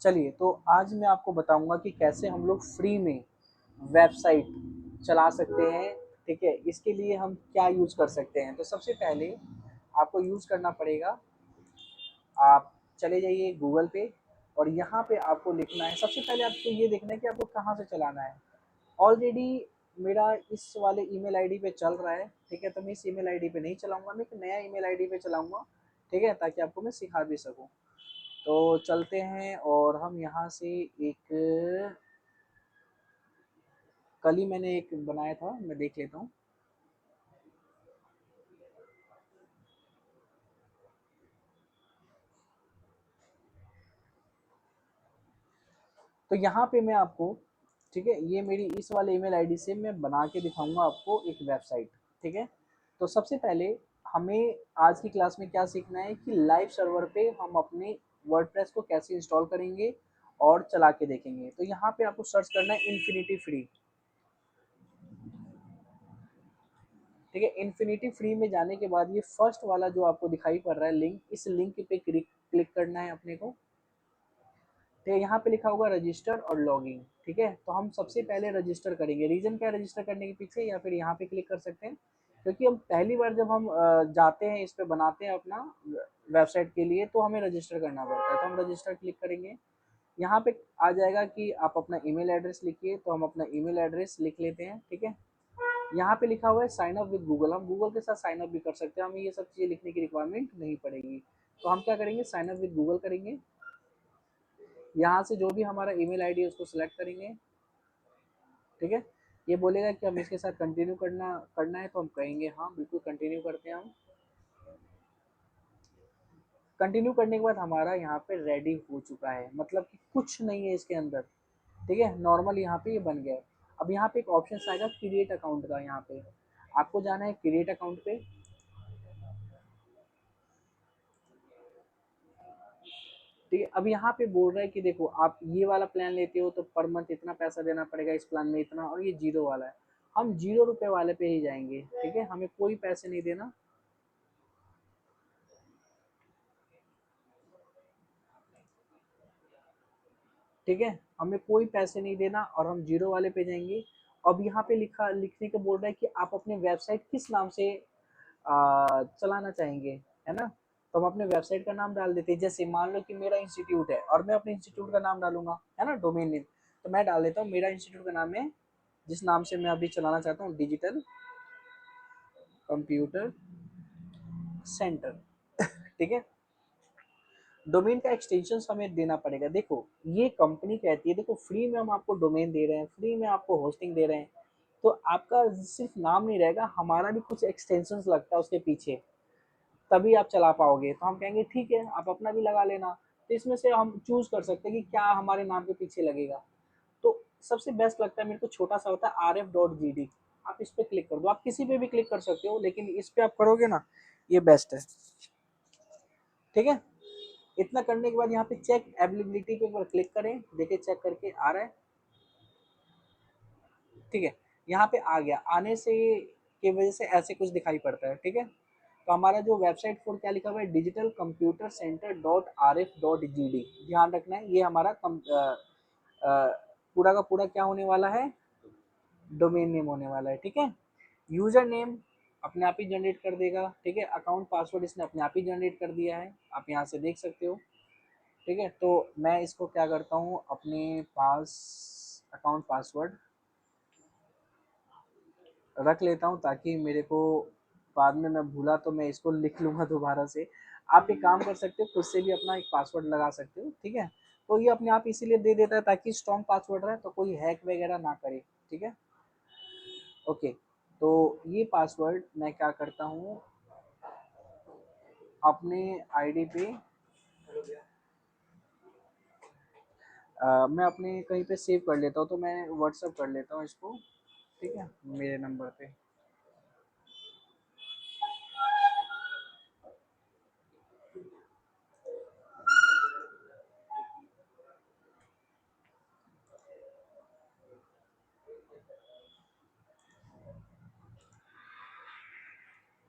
चलिए, तो आज मैं आपको बताऊंगा कि कैसे हम लोग फ्री में वेबसाइट चला सकते हैं। ठीक है, इसके लिए हम क्या यूज कर सकते हैं। तो सबसे पहले आपको यूज करना पड़ेगा, आप चले जाइए गूगल पे और यहाँ पे आपको लिखना है। सबसे पहले आपको ये देखना है कि आपको कहाँ से चलाना है। ऑलरेडी मेरा इस वाले ईमेल आईडी पे चल रहा है। ठीक है, तो मैं इस ईमेल आईडी पे नहीं चलाऊंगा, मैं एक नया ईमेल आईडी पे चलाऊंगा। ठीक है, ताकि आपको मैं सिखा भी सकूं। तो चलते हैं और हम यहाँ से एक, कल ही मैंने एक बनाया था, मैं देख लेता हूँ। तो यहाँ पे मैं आपको, ठीक है, ये मेरी इस वाले ईमेल आईडी से मैं बना के दिखाऊंगा आपको एक वेबसाइट। ठीक है, तो सबसे पहले हमें आज की क्लास में क्या सीखना है कि लाइव सर्वर पे हम अपने वर्डप्रेस को कैसे इंस्टॉल करेंगे और चला के देखेंगे। तो यहाँ पे आपको सर्च करना है इन्फिनिटी फ्री। ठीक है, इन्फिनिटी फ्री में जाने के बाद ये फर्स्ट वाला जो आपको दिखाई पड़ रहा है लिंक, इस लिंक पे क्लिक करना है अपने को। तो यहाँ पे लिखा होगा रजिस्टर और लॉगिन। ठीक है, तो हम सबसे पहले रजिस्टर करेंगे। रीजन क्या है रजिस्टर करने के पीछे, या फिर यहाँ पे क्लिक कर सकते हैं, क्योंकि हम पहली बार जब हम जाते हैं इस पे बनाते हैं अपना वेबसाइट के लिए, तो हमें रजिस्टर करना पड़ता है। तो हम रजिस्टर क्लिक करेंगे। यहाँ पे आ जाएगा कि आप अपना ईमेल एड्रेस लिखिए, तो हम अपना ईमेल एड्रेस लिख लेते हैं। ठीक है, यहाँ पे लिखा हुआ है साइन अप विद गूगल, हम गूगल के साथ साइन अप भी कर सकते हैं, हमें ये सब चीज़ें लिखने की रिक्वायरमेंट नहीं पड़ेगी। तो हम क्या करेंगे, साइन अप विद गूगल करेंगे। यहाँ से जो भी हमारा ईमेल आईडी है उसको सिलेक्ट करेंगे। ठीक है, ये बोलेगा कि हम इसके साथ कंटिन्यू करना करना है, तो हम कहेंगे हाँ बिल्कुल कंटिन्यू करते हैं हम। कंटिन्यू करने के बाद हमारा यहाँ पे रेडी हो चुका है, मतलब कि कुछ नहीं है इसके अंदर। ठीक है, नॉर्मल यहाँ पे ये बन गया है। अब यहाँ पे एक ऑप्शन आएगा क्रिएट अकाउंट का, यहाँ पे आपको जाना है क्रिएट अकाउंट पे। ठीक है, अब यहाँ पे बोल रहा है कि देखो आप ये वाला प्लान लेते हो तो पर मंथ इतना पैसा देना पड़ेगा, इस प्लान में इतना, और ये जीरो वाला है, हम 0 रुपए वाले पे ही जाएंगे। ठीक है, हमें कोई पैसे नहीं देना। ठीक है, हमें कोई पैसे नहीं देना और हम जीरो वाले पे जाएंगे। अब यहाँ पे लिखने को बोल रहा है कि आप अपने वेबसाइट किस नाम से चलाना चाहेंगे, है ना। तो हम अपने वेबसाइट का नाम डाल देते हैं। जैसे मान लो कि मेरा इंस्टीट्यूट है और मैं अपने इंस्टीट्यूट का नाम डालूंगा, है ना, डोमेन नेम। तो मैं डाल देता हूँ, मेरा इंस्टीट्यूट का नाम है, जिस नाम से मैं अभी चलाना चाहता हूँ, डिजिटल कंप्यूटर सेंटर। ठीक है, डोमेन का एक्सटेंशन हमें देना पड़ेगा। देखो ये कंपनी कहती है, देखो फ्री में हम आपको डोमेन दे रहे हैं, फ्री में आपको होस्टिंग दे रहे हैं, तो आपका सिर्फ नाम नहीं रहेगा, हमारा भी कुछ एक्सटेंशन लगता है उसके पीछे, तभी आप चला पाओगे। तो हम कहेंगे ठीक है, आप अपना भी लगा लेना। तो इसमें से हम चूज कर सकते हैं कि क्या हमारे नाम के पीछे लगेगा। तो सबसे बेस्ट लगता है मेरे को, छोटा सा होता है rf.gd। आप इस पे क्लिक कर दो, आप किसी पे भी क्लिक कर सकते हो, लेकिन इस पे आप करोगे ना, ये बेस्ट है। ठीक है, इतना करने के बाद यहाँ पे चेक अवेलेबिलिटी पे एक बार क्लिक करें, देखिए चेक करके आ रहा है। ठीक है, यहाँ पे आ गया, आने से की वजह से ऐसे कुछ दिखाई पड़ता है। ठीक है, तो हमारा जो वेबसाइट फॉर क्या लिखा हुआ है, डिजिटल कंप्यूटर सेंटर .rf.gd, ध्यान रखना है ये हमारा पूरा का पूरा क्या होने वाला है, डोमेन नेम होने वाला है। ठीक है, यूजर नेम अपने आप ही जनरेट कर देगा। ठीक है, अकाउंट पासवर्ड इसने अपने आप ही जनरेट कर दिया है, आप यहाँ से देख सकते हो। ठीक है, तो मैं इसको क्या करता हूँ, अपने पास अकाउंट पासवर्ड रख लेता हूँ, ताकि मेरे को बाद में मैं भूला तो मैं इसको लिख लूँगा दोबारा से। आप एक काम कर सकते हो, खुद से भी अपना एक पासवर्ड लगा सकते हो। ठीक है, तो ये अपने आप इसीलिए दे देता है ताकि स्ट्रॉन्ग पासवर्ड रहे, तो कोई हैक वगैरह ना करे। ठीक है, ओके, तो ये पासवर्ड मैं क्या करता हूँ, अपने आईडी पे मैं अपने कहीं पे सेव कर लेता हूँ, तो मैं व्हाट्सअप कर लेता हूँ इसको। ठीक है, मेरे नंबर पे।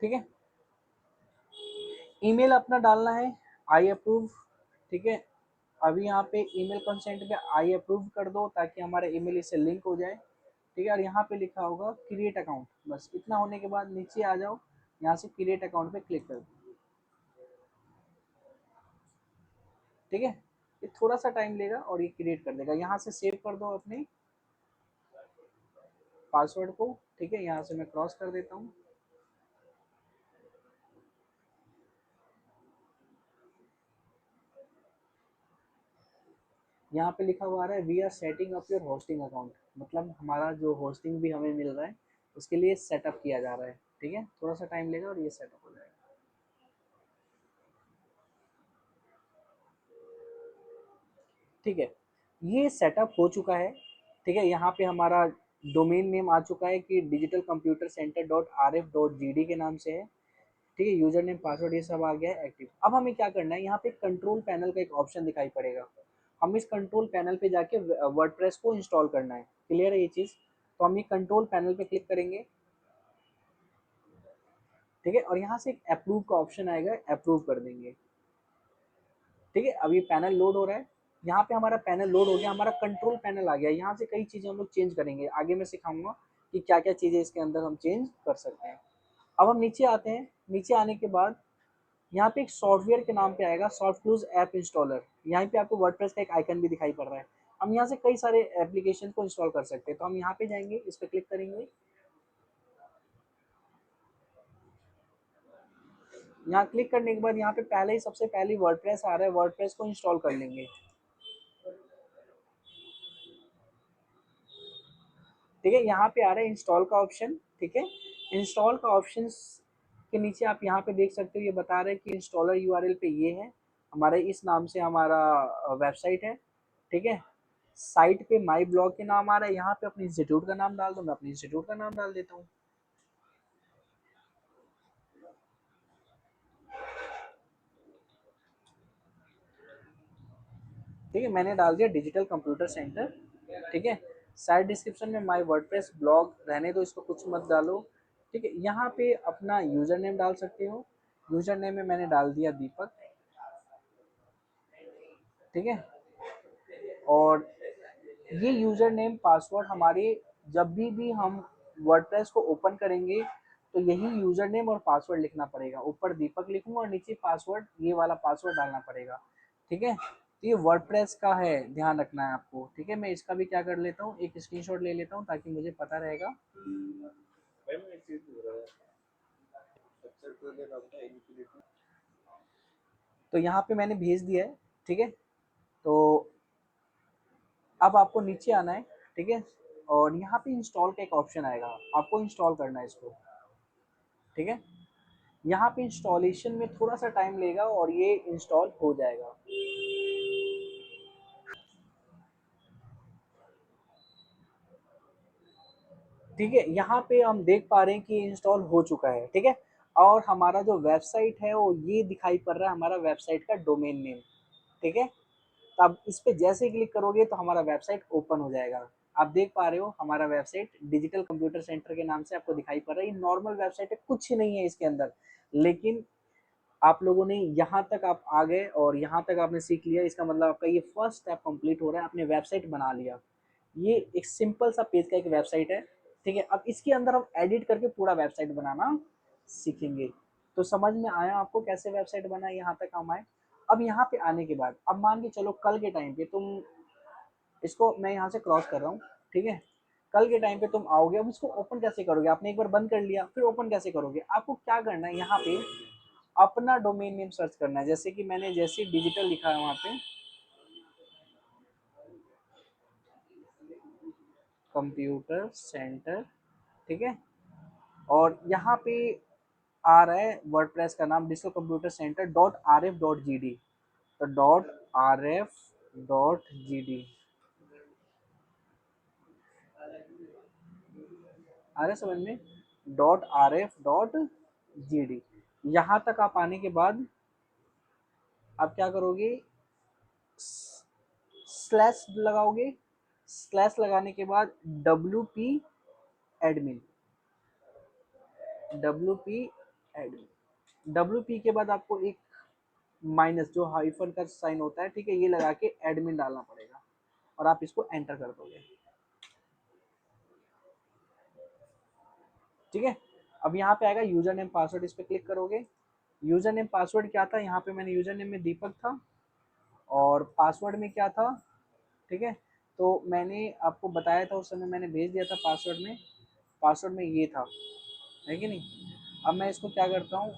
ठीक है, ईमेल अपना डालना है, आई अप्रूव। ठीक है, अभी यहाँ पे ईमेल कंसेंट पे आई अप्रूव कर दो ताकि हमारा ईमेल इससे लिंक हो जाए। ठीक है, और यहाँ पे लिखा होगा क्रिएट अकाउंट, बस इतना होने के बाद नीचे आ जाओ, यहाँ से क्रिएट अकाउंट पे क्लिक कर दो। ठीक है, ये थोड़ा सा टाइम लेगा और ये क्रिएट कर देगा। यहाँ से सेव कर दो अपने पासवर्ड को। ठीक है, यहाँ से मैं क्रॉस कर देता हूँ। यहाँ पे लिखा हुआ आ रहा है we are setting up your hosting account, मतलब हमारा जो होस्टिंग भी हमें मिल रहा है उसके लिए सेटअप किया जा रहा है। ठीक है, थोड़ा सा टाइम लेगा और ये सेटअप हो जाएगा। ठीक है, ये सेटअप हो चुका है। ठीक है, यहाँ पे हमारा डोमेन नेम आ चुका है कि digital computer centre dot R F dot G D के नाम से है। ठीक है, यूजर नेम पासवर्ड ये सब आ गया है एक्टिव। अब हमें क्या करना है, यहाँ पे कंट्रोल पैनल का एक ऑप्शन दिखाई पड़ेगा, हम इस कंट्रोल पैनल पे जाके वर्डप्रेस को इंस्टॉल करना है। क्लियर है ये चीज़? तो हम ये कंट्रोल पैनल पे क्लिक करेंगे। ठीक है, और यहाँ से एक अप्रूव का ऑप्शन आएगा, अप्रूव कर देंगे। ठीक है, अब ये पैनल लोड हो रहा है। यहाँ पे हमारा पैनल लोड हो गया, हमारा कंट्रोल पैनल आ गया। यहाँ से कई चीज़ें हम लोग चेंज करेंगे, आगे मैं सिखाऊंगा कि क्या क्या चीज़ें इसके अंदर हम चेंज कर सकते हैं। अब हम नीचे आते हैं। नीचे आने के बाद यहाँ पे एक सॉफ्टवेयर के नाम पे आएगा सॉफ्ट क्लूज ऐप इंस्टॉलर। यहाँ पे आपको वर्डप्रेस का एक आइकन भी दिखाई पड़ रहा है। हम यहाँ से कई सारे एप्लीकेशन को इंस्टॉल कर सकते हैं, तो हम यहाँ पे जाएंगे, इस पर क्लिक करेंगे। यहाँ क्लिक करने के बाद यहाँ पे पहले ही सबसे पहले वर्डप्रेस आ रहा है, वर्डप्रेस को इंस्टॉल कर लेंगे। ठीक है, यहाँ पे आ रहा है इंस्टॉल का ऑप्शन। ठीक है, इंस्टॉल का ऑप्शन के नीचे आप यहाँ पे देख सकते हो, ये बता रहे हैं कि इंस्टॉलर यूआरएल पे ये है, हमारे इस नाम से हमारा वेबसाइट है। ठीक है, साइट पे माई ब्लॉग के नाम आ रहा है, यहाँ पे अपने इंस्टीट्यूट का नाम डाल दो, मैं अपने इंस्टीट्यूट का नाम डाल देता हूँ। ठीक है, मैंने डाल दिया डिजिटल कंप्यूटर सेंटर। ठीक है, साइट डिस्क्रिप्शन में माई वर्डप्रेस ब्लॉग रहने दो, इसको कुछ मत डालो। ठीक है, यहाँ पे अपना यूजर नेम डाल सकते हो। यूजर नेम में मैंने डाल दिया दीपक। ठीक है, और ये यूजर नेम पासवर्ड हमारे जब भी हम वर्डप्रेस को ओपन करेंगे तो यही यूजर नेम और पासवर्ड लिखना पड़ेगा। ऊपर दीपक लिखूंगा और नीचे पासवर्ड, ये वाला पासवर्ड डालना पड़ेगा। ठीक है, तो ये वर्डप्रेस का है, ध्यान रखना है आपको। ठीक है, मैं इसका भी क्या कर लेता हूँ, एक स्क्रीनशॉट ले लेता हूँ ताकि मुझे पता रहेगा। तो यहाँ पे मैंने भेज दिया है। ठीक है, तो अब आपको नीचे आना है। ठीक है, और यहाँ पे इंस्टॉल का एक ऑप्शन आएगा, आपको इंस्टॉल करना है इसको। ठीक है, यहाँ पे इंस्टॉलेशन में थोड़ा सा टाइम लेगा और ये इंस्टॉल हो जाएगा। ठीक है, यहाँ पे हम देख पा रहे हैं कि इंस्टॉल हो चुका है। ठीक है, और हमारा जो वेबसाइट है वो ये दिखाई पड़ रहा है, हमारा वेबसाइट का डोमेन नेम। ठीक है, तो अब इस पे जैसे ही क्लिक करोगे तो हमारा वेबसाइट ओपन हो जाएगा। आप देख पा रहे हो हमारा वेबसाइट डिजिटल कंप्यूटर सेंटर के नाम से आपको दिखाई पड़ रहा है। ये नॉर्मल वेबसाइट है, कुछ नहीं है इसके अंदर, लेकिन आप लोगों ने यहाँ तक आप आ गए और यहाँ तक आपने सीख लिया, इसका मतलब आपका ये फर्स्ट स्टेप कंप्लीट हो रहा है, आपने वेबसाइट बना लिया। ये एक सिंपल सा पेज का एक वेबसाइट है। ठीक है, अब इसके अंदर हम एडिट करके पूरा वेबसाइट बनाना सीखेंगे। तो समझ में आया आपको कैसे वेबसाइट बनाए, यहाँ तक हम आए। अब यहाँ पे आने के बाद अब मान के चलो कल के टाइम पे तुम इसको, मैं यहाँ से क्रॉस कर रहा हूँ। ठीक है, कल के टाइम पे तुम आओगे, अब इसको ओपन कैसे करोगे, आपने एक बार बंद कर लिया फिर ओपन कैसे करोगे, आपको क्या करना है, यहाँ पे अपना डोमेन नेम सर्च करना है। जैसे कि मैंने जैसे डिजिटल लिखा है वहाँ पे कंप्यूटर सेंटर। ठीक है, और यहाँ पे आ रहा है वर्डप्रेस का नाम digital computer centre dot R F dot G D. तो dot R F dot G D आ रहा है समझ में, dot R F dot G D. यहाँ तक आप आने के बाद आप क्या करोगे, स्लैश लगाओगे। स्लैश लगाने के बाद W P admin, W P admin, W P के बाद आपको एक माइनस जो हाइफन का साइन होता है, ठीक है, ये लगा के एडमिन डालना पड़ेगा और आप इसको एंटर कर दोगे। ठीक है, अब यहाँ पे आएगा यूजर नेम पासवर्ड, इस पर क्लिक करोगे। यूजर नेम पासवर्ड क्या था, यहाँ पे मैंने यूजर नेम में दीपक था और पासवर्ड में क्या था, ठीक है, तो मैंने आपको बताया था उस समय, मैंने भेज दिया था पासवर्ड में, पासवर्ड में ये था, है कि नहीं। अब मैं इसको क्या करता हूँ,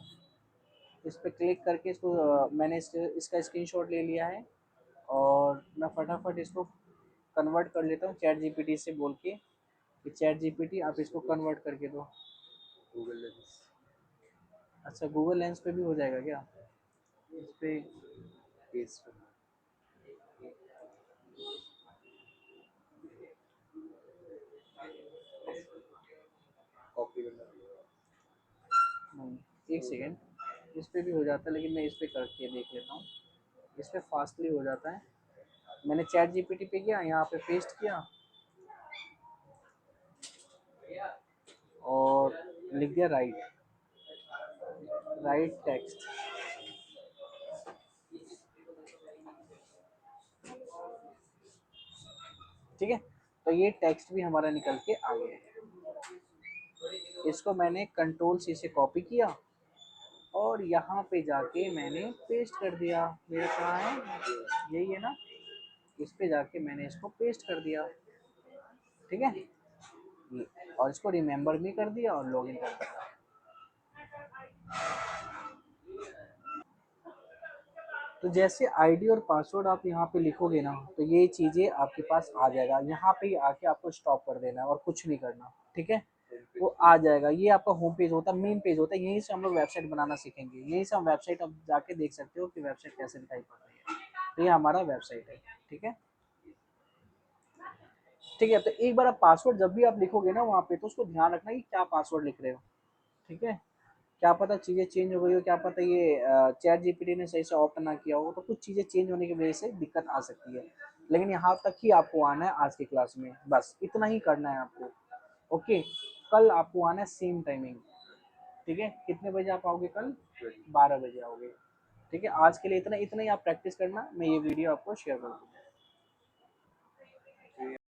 इस पर क्लिक करके इसको मैंने इसका स्क्रीनशॉट ले लिया है और मैं फटाफट इसको कन्वर्ट कर लेता हूँ चैट जीपीटी से बोल के कि चैट जीपीटी आप इसको कन्वर्ट करके दो। गूगल लेंस, अच्छा गूगल लेंस पे भी हो जाएगा क्या, इस पे पेस्ट करना, कॉपी करना, नहीं एक सेकेंड, इस पे भी हो जाता है लेकिन मैं इस पे करके देख लेता हूँ, इस पे फास्टली हो जाता है। मैंने चैट जीपीटी पे किया, यहाँ पे पेस्ट किया और लिख दिया राइट, राइट टेक्स्ट, ठीक है, तो ये टेक्स्ट भी हमारा निकल के आ गया है। इसको मैंने कंट्रोल सी से कॉपी किया और यहाँ पे जाके मैंने पेस्ट कर दिया, मेरा कहाँ है, यही है ना, इस पे जाके मैंने इसको पेस्ट कर दिया, ठीक है, और इसको रिमेंबर भी कर दिया और लॉगिन कर दिया। तो जैसे आईडी और पासवर्ड आप यहाँ पे लिखोगे ना, तो ये चीज़ें आपके पास आ जाएगा, यहाँ पे आके आपको स्टॉप कर देना है और कुछ नहीं करना, ठीक है, वो आ जाएगा। ये आपका होम पेज होता है, मेन पेज होता है, यहीं से हम लोग वेबसाइट बनाना सीखेंगे, यहीं से हम वेबसाइट अब जाके देख सकते हो कि वेबसाइट कैसे दिखाई पड़ रही है। तो ये हमारा वेबसाइट है, ठीक है, ठीक है। तो एक बार आप पासवर्ड जब भी आप लिखोगे ना वहाँ पे, तो उसको ध्यान रखना कि क्या पासवर्ड लिख रहे हो, ठीक है, क्या पता चीज़ें चेंज हो गई हो, क्या पता ये चैट जीपीटी ने सही से ऑप्ट ना किया हो, तो कुछ चीज़ें चेंज होने की वजह से दिक्कत आ सकती है। लेकिन यहाँ तक ही आपको आना है आज की क्लास में, बस इतना ही करना है आपको, ओके। कल आपको आना है सेम टाइमिंग, ठीक है, कितने बजे आप आओगे कल, 12 बजे आओगे, ठीक है। आज के लिए इतना इतना ही आप प्रैक्टिस करना, मैं ये वीडियो आपको शेयर कर दूँगा।